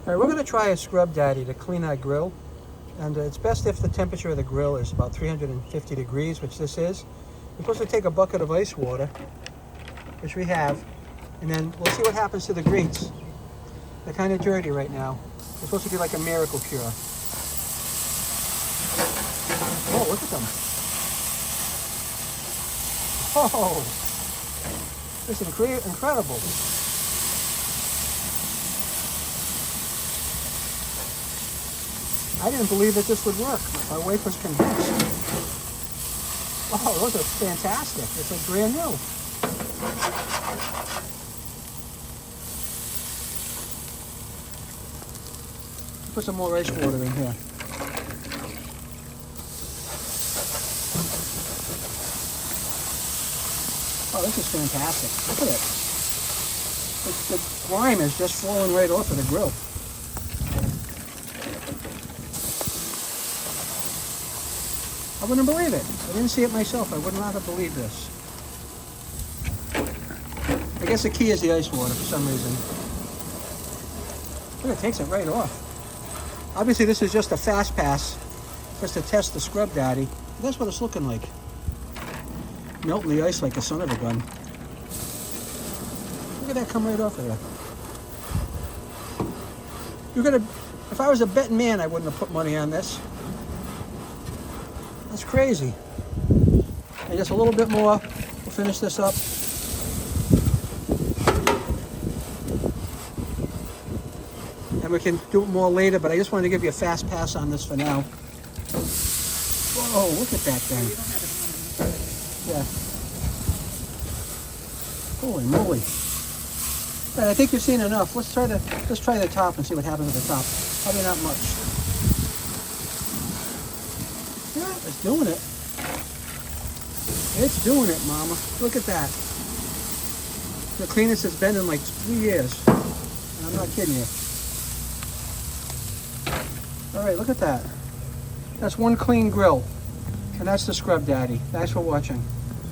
All right, we're going to try a Scrub Daddy to clean our grill. And it's best if the temperature of the grill is about 350 degrees, which this is. We're supposed to take a bucket of ice water, which we have, and then we'll see what happens to the grates. They're kind of dirty right now. It's supposed to be like a miracle cure. Oh, look at them. Oh, it's incredible. I didn't believe that this would work. My wife was convinced. Oh, those are fantastic. It's like brand new. Put some more ice water in here. Oh, this is fantastic. Look at it. The grime is just falling right off of the grill. I wouldn't believe it. I didn't see it myself. I would not have believed this. I guess the key is the ice water for some reason. Look, it takes it right off. Obviously, this is just a fast pass just to test the Scrub Daddy. That's what it's looking like. Melting the ice like a son of a gun. Look at that come right off of there. If I was a betting man, I wouldn't have put money on this. That's crazy. And just a little bit more. We'll finish this up. And we can do it more later, but I just wanted to give you a fast pass on this for now. Whoa, look at that thing. Yeah. Holy moly. All right, I think you've seen enough. Let's try the top and see what happens at the top. Probably not much. Yeah, it's doing it. It's doing it, mama. Look at that. The cleanest it's been in like 3 years. And I'm not kidding you. All right, look at that. That's one clean grill. And that's the Scrub Daddy. Thanks for watching.